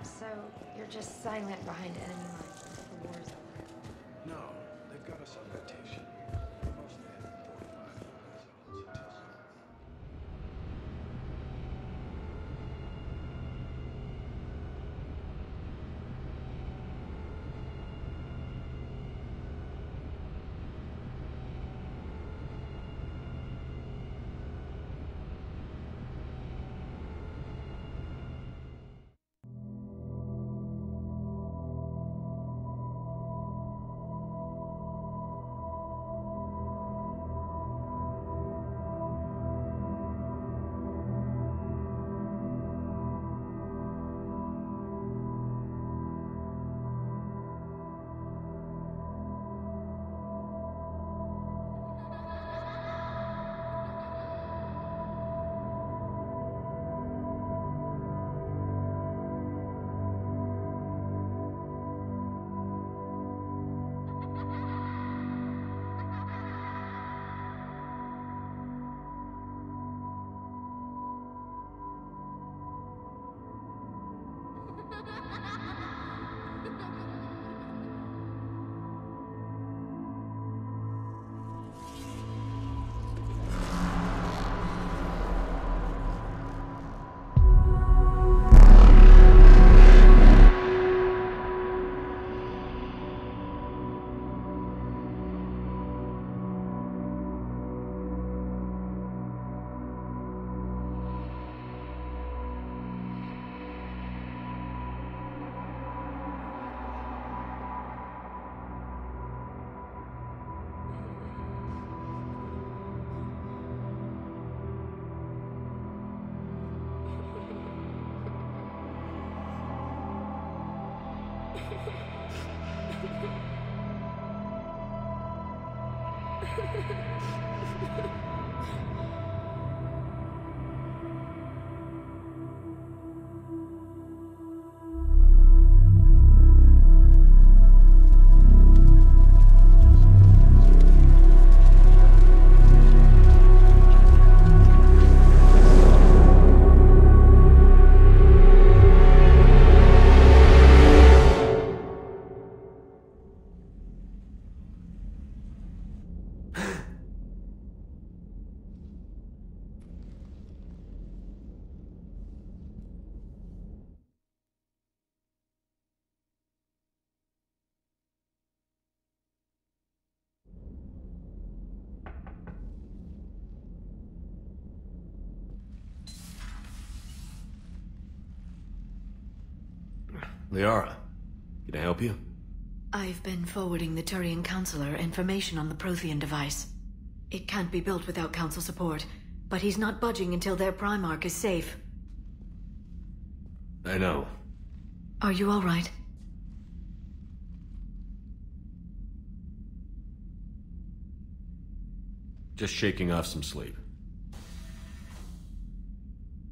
So, you're just silent behind enemy lines since the war's over? No, they've got us on rotation. Mostly at 45 zones until summer. Liara, can I help you? I've been forwarding the Turian Counselor information on the Prothean device. It can't be built without Council support, but he's not budging until their Primarch is safe. I know. Are you all right? Just shaking off some sleep.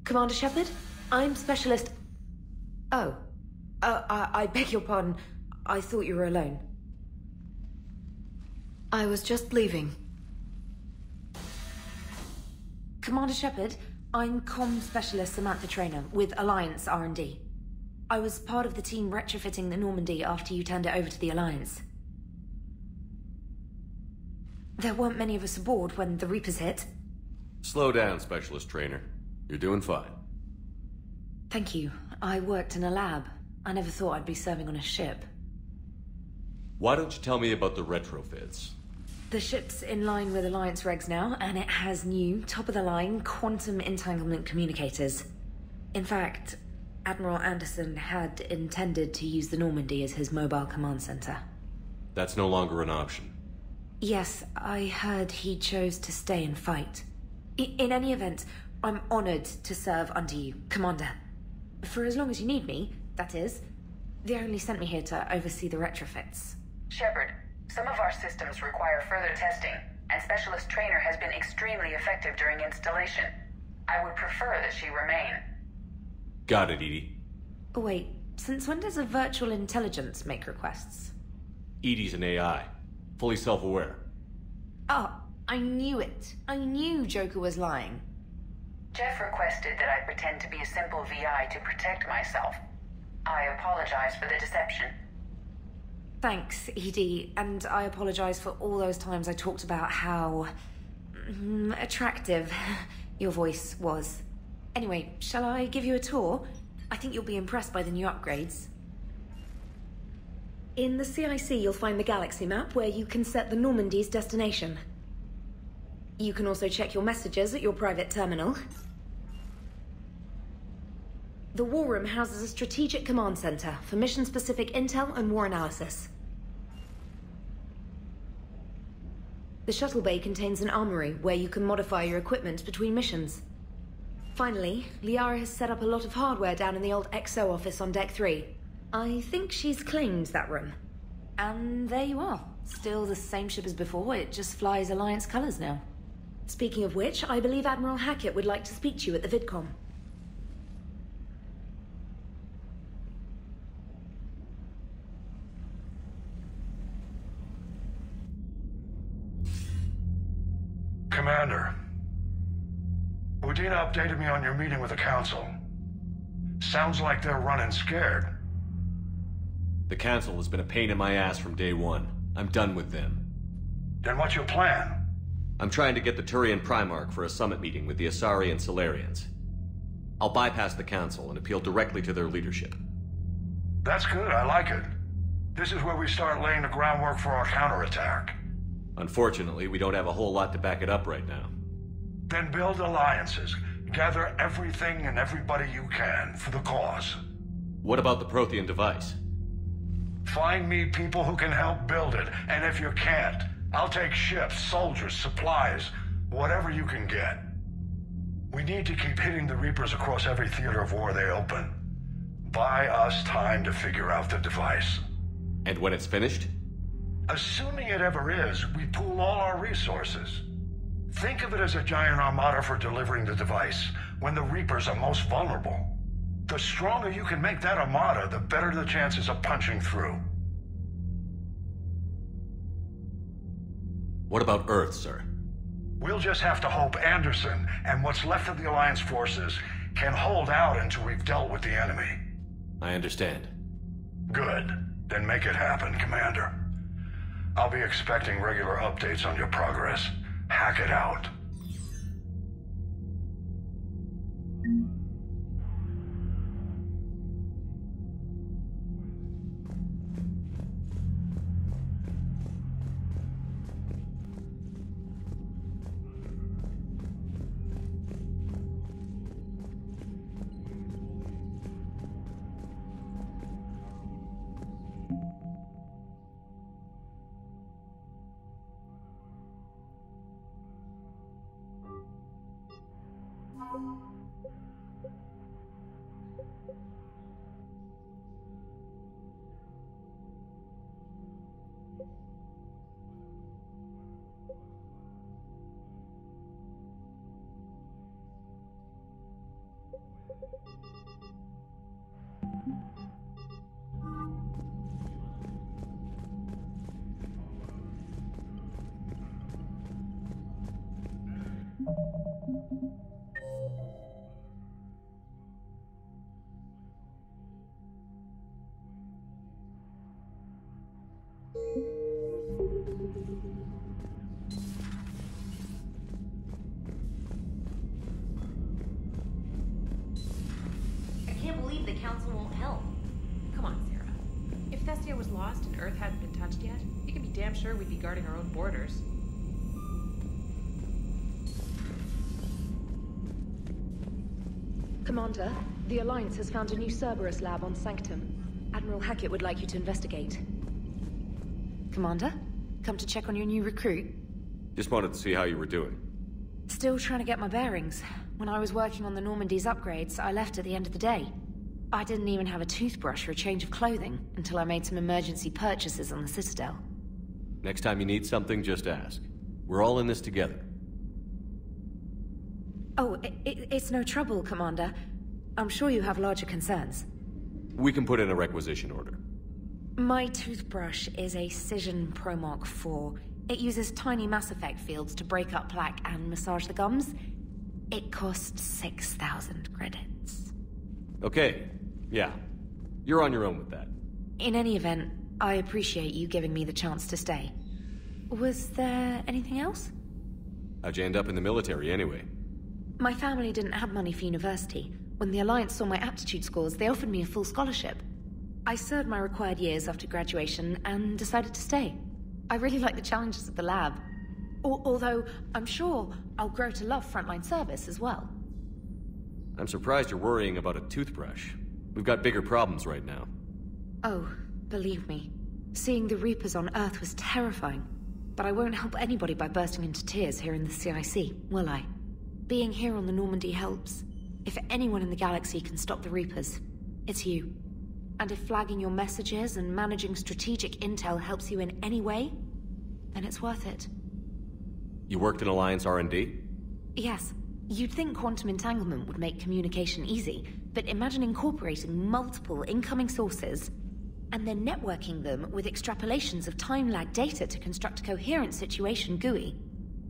Commander Shepard? I'm Specialist... Oh. I beg your pardon. I thought you were alone. I was just leaving. Commander Shepard, I'm Comm Specialist Samantha Traynor with Alliance R&D. I was part of the team retrofitting the Normandy after you turned it over to the Alliance. There weren't many of us aboard when the Reapers hit. Slow down, Specialist Trainer. You're doing fine. Thank you. I worked in a lab. I never thought I'd be serving on a ship. Why don't you tell me about the retrofits? The ship's in line with Alliance regs now, and it has new, top-of-the-line, quantum entanglement communicators. In fact, Admiral Anderson had intended to use the Normandy as his mobile command center. That's no longer an option. Yes, I heard he chose to stay and fight. In any event, I'm honored to serve under you, Commander. For as long as you need me, that is. They only sent me here to oversee the retrofits. Shepard, some of our systems require further testing. and Specialist Trainer has been extremely effective during installation. I would prefer that she remain. Got it, Edie. Oh, wait. Since when does a virtual intelligence make requests? Edie's an AI. Fully self-aware. Oh, I knew it. I knew Joker was lying. Jeff requested that I pretend to be a simple VI to protect myself. I apologize for the deception. Thanks, Edie, and I apologize for all those times I talked about how... attractive your voice was. Anyway, shall I give you a tour? I think you'll be impressed by the new upgrades. In the CIC, you'll find the galaxy map where you can set the Normandy's destination. You can also check your messages at your private terminal. The War Room houses a strategic command center for mission-specific intel and war analysis. The shuttle bay contains an armory where you can modify your equipment between missions. Finally, Liara has set up a lot of hardware down in the old XO office on Deck 3. I think she's claimed that room. And there you are. Still the same ship as before, it just flies Alliance colors now. Speaking of which, I believe Admiral Hackett would like to speak to you at the VidCom. Commander, Udina updated me on your meeting with the Council. Sounds like they're running scared. The Council has been a pain in my ass from day one. I'm done with them. Then what's your plan? I'm trying to get the Turian Primarch for a summit meeting with the Asari and Solarians. I'll bypass the Council and appeal directly to their leadership. That's good, I like it. This is where we start laying the groundwork for our counterattack. Unfortunately, we don't have a whole lot to back it up right now. Then build alliances. Gather everything and everybody you can for the cause. What about the Prothean device? Find me people who can help build it, and if you can't, I'll take ships, soldiers, supplies, whatever you can get. We need to keep hitting the Reapers across every theater of war they open. Buy us time to figure out the device. And when it's finished? Assuming it ever is, we pool all our resources. Think of it as a giant armada for delivering the device, when the Reapers are most vulnerable. The stronger you can make that armada, the better the chances of punching through. What about Earth, sir? We'll just have to hope Anderson and what's left of the Alliance forces can hold out until we've dealt with the enemy. I understand. Good. Then make it happen, Commander. I'll be expecting regular updates on your progress. Hack it out. I can't believe the Council won't help. Come on, Sarah. If Thestia was lost and Earth hadn't been touched yet, you can be damn sure we'd be guarding our own borders. Commander, the Alliance has found a new Cerberus lab on Sanctum. Admiral Hackett would like you to investigate. Commander, come to check on your new recruit? Just wanted to see how you were doing. Still trying to get my bearings. When I was working on the Normandy's upgrades, I left at the end of the day. I didn't even have a toothbrush or a change of clothing until I made some emergency purchases on the Citadel. Next time you need something, just ask. We're all in this together. Oh, it's no trouble, Commander. I'm sure you have larger concerns. We can put in a requisition order. My toothbrush is a Cision Pro Mark IV. It uses tiny Mass Effect fields to break up plaque and massage the gums. It costs 6,000 credits. Okay, yeah. You're on your own with that. In any event, I appreciate you giving me the chance to stay. Was there anything else? How'd you end up in the military anyway? My family didn't have money for university. When the Alliance saw my aptitude scores, they offered me a full scholarship. I served my required years after graduation and decided to stay. I really like the challenges of the lab. Although, I'm sure I'll grow to love frontline service as well. I'm surprised you're worrying about a toothbrush. We've got bigger problems right now. Oh, believe me. Seeing the Reapers on Earth was terrifying. But I won't help anybody by bursting into tears here in the CIC, will I? Being here on the Normandy helps. If anyone in the galaxy can stop the Reapers, it's you. And if flagging your messages and managing strategic intel helps you in any way, then it's worth it. You worked in Alliance R&D? Yes. You'd think quantum entanglement would make communication easy, but imagine incorporating multiple incoming sources and then networking them with extrapolations of time-lag data to construct a coherent situation GUI.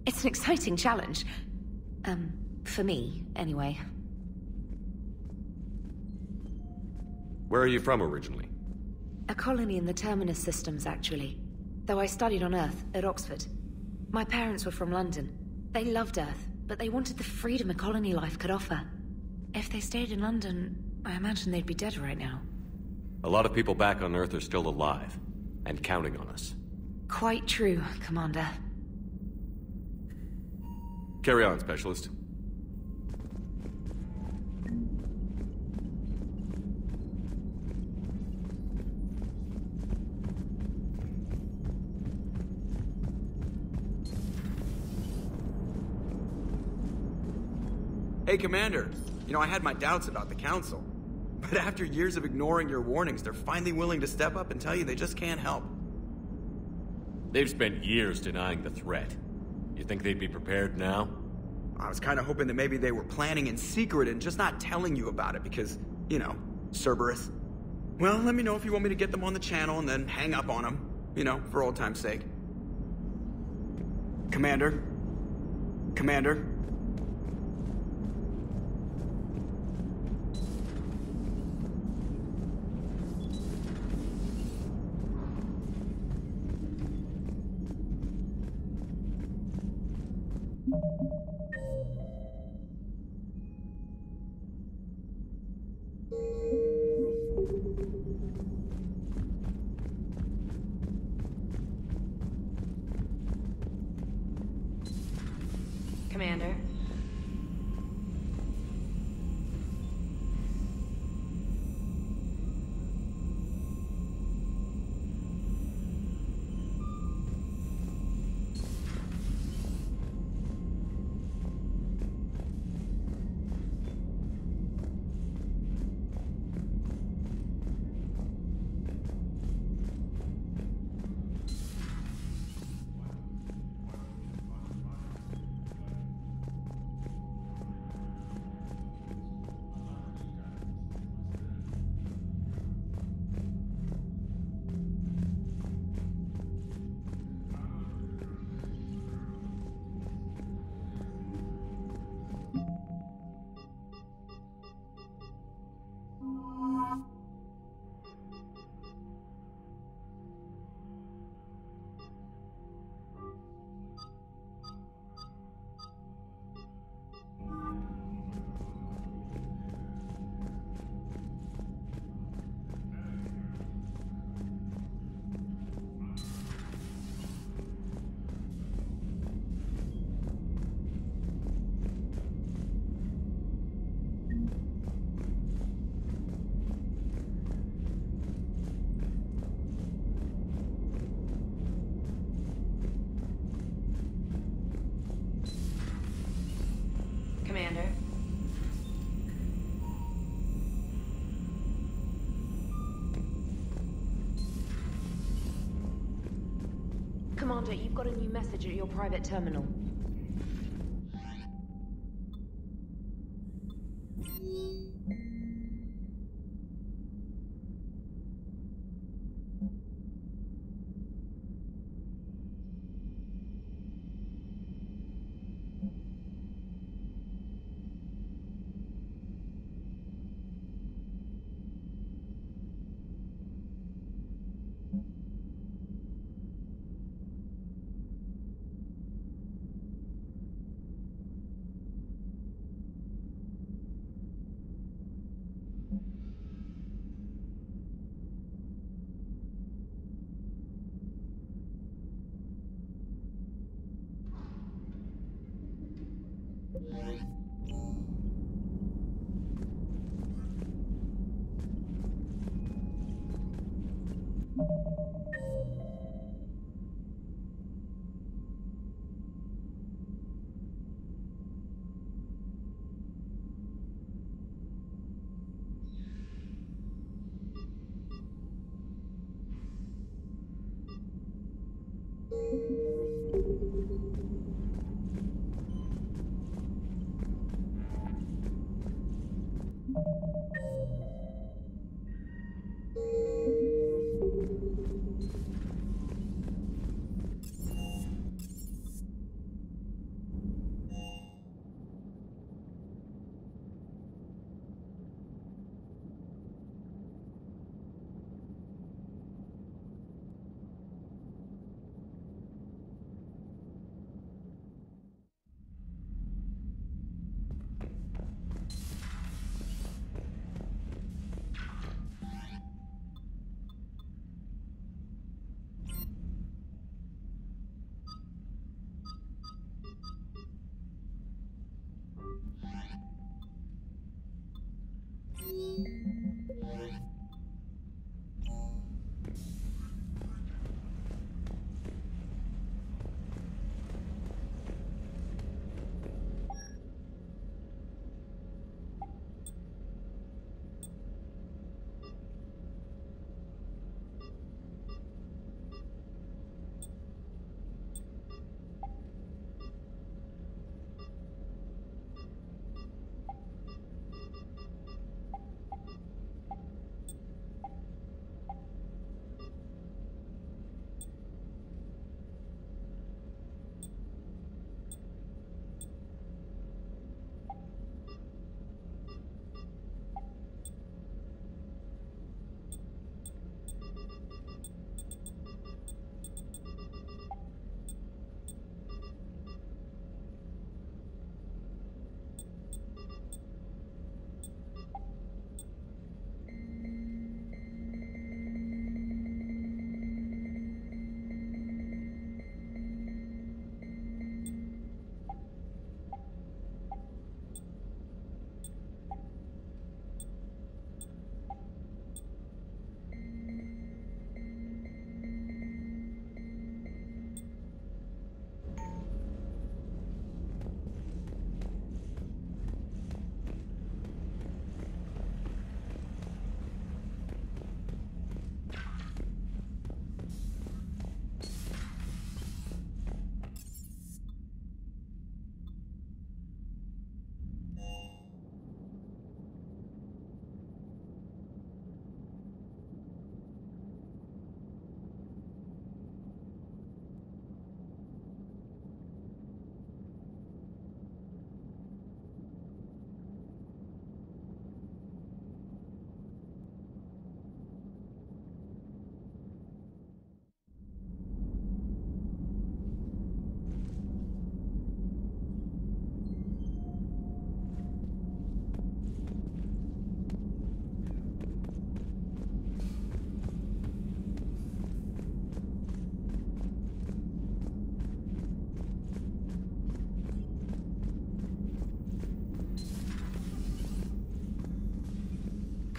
It's an exciting challenge. For me, anyway. Where are you from originally? A colony in the Terminus systems, actually. Though I studied on Earth, at Oxford. My parents were from London. They loved Earth, but they wanted the freedom a colony life could offer. If they stayed in London, I imagine they'd be dead right now. A lot of people back on Earth are still alive, and counting on us. Quite true, Commander. Carry on, Specialist. Hey, Commander. You know, I had my doubts about the Council. But after years of ignoring your warnings, they're finally willing to step up and tell you they just can't help. They've spent years denying the threat. You think they'd be prepared now? I was kind of hoping that maybe they were planning in secret and just not telling you about it because, you know, Cerberus. Well, let me know if you want me to get them on the channel and then hang up on them. You know, for old time's sake. Commander? Commander? Commander. Commander, you've got a new message at your private terminal.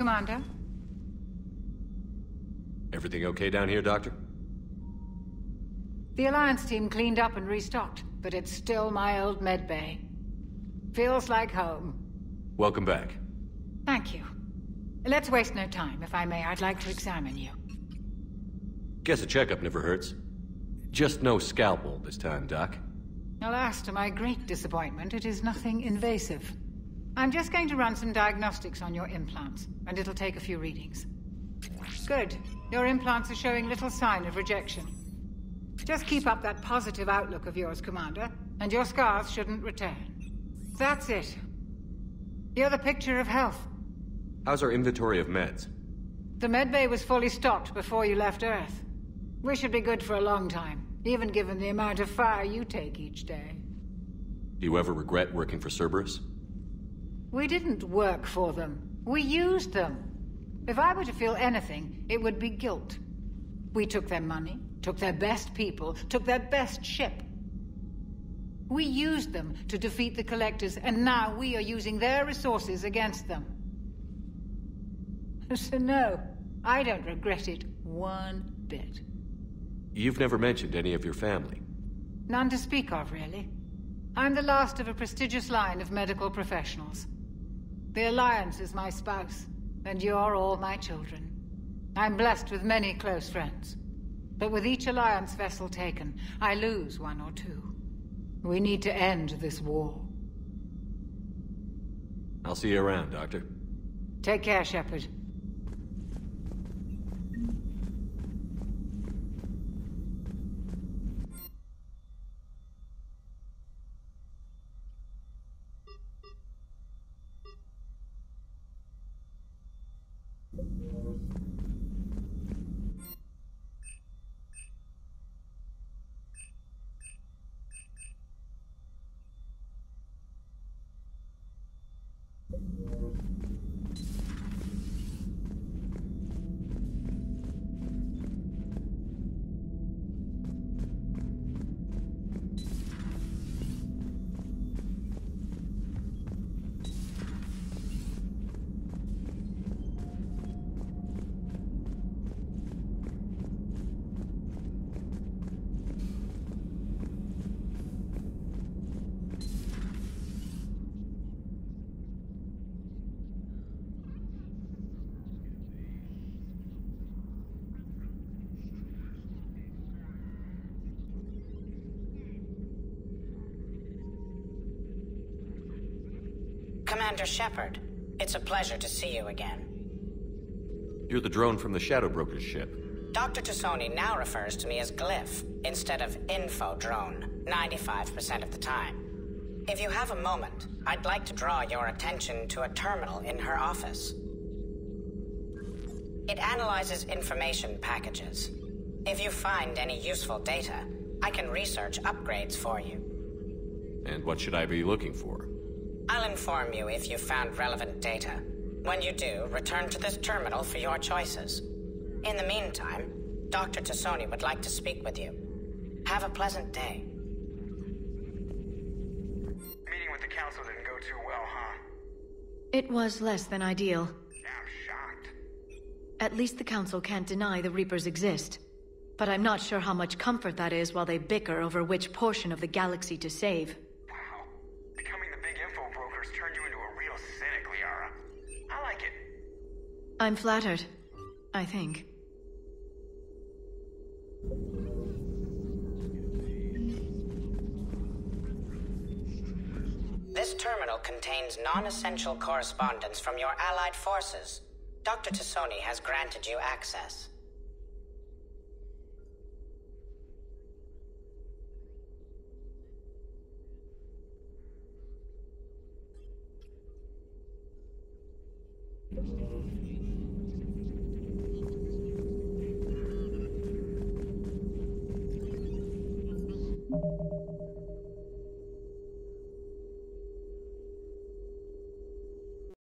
Commander? Everything okay down here, Doctor? The Alliance team cleaned up and restocked, but it's still my old medbay. Feels like home. Welcome back. Thank you. Let's waste no time. If I may, I'd like to examine you. Guess a checkup never hurts. Just no scalpel this time, Doc. Alas, to my great disappointment, it is nothing invasive. I'm just going to run some diagnostics on your implants, and it'll take a few readings. Good. Your implants are showing little sign of rejection. Just keep up that positive outlook of yours, Commander, and your scars shouldn't return. That's it. You're the picture of health. How's our inventory of meds? The medbay was fully stocked before you left Earth. We should be good for a long time, even given the amount of fire you take each day. Do you ever regret working for Cerberus? We didn't work for them. We used them. If I were to feel anything, it would be guilt. We took their money, took their best people, took their best ship. We used them to defeat the Collectors, and now we are using their resources against them. So no, I don't regret it one bit. You've never mentioned any of your family. None to speak of, really. I'm the last of a prestigious line of medical professionals. The Alliance is my spouse, and you're all my children. I'm blessed with many close friends. But with each Alliance vessel taken, I lose one or two. We need to end this war. I'll see you around, Doctor. Take care, Shepard. Commander Shepard, it's a pleasure to see you again. You're the drone from the Shadow Broker's ship. Dr. Tassoni now refers to me as Glyph instead of Info Drone, 95% of the time. If you have a moment, I'd like to draw your attention to a terminal in her office. It analyzes information packages. If you find any useful data, I can research upgrades for you. And what should I be looking for? I'll inform you if you've found relevant data. When you do, return to this terminal for your choices. In the meantime, Dr. Tassoni would like to speak with you. Have a pleasant day. Meeting with the council didn't go too well, huh? It was less than ideal. Yeah, I'm shocked. At least the council can't deny the Reapers exist. But I'm not sure how much comfort that is while they bicker over which portion of the galaxy to save. Wow. Becoming the big info brokers turned you into a real cynic, Liara. I like it. I'm flattered, I think. This terminal contains non-essential correspondence from your allied forces. Dr. Tassoni has granted you access.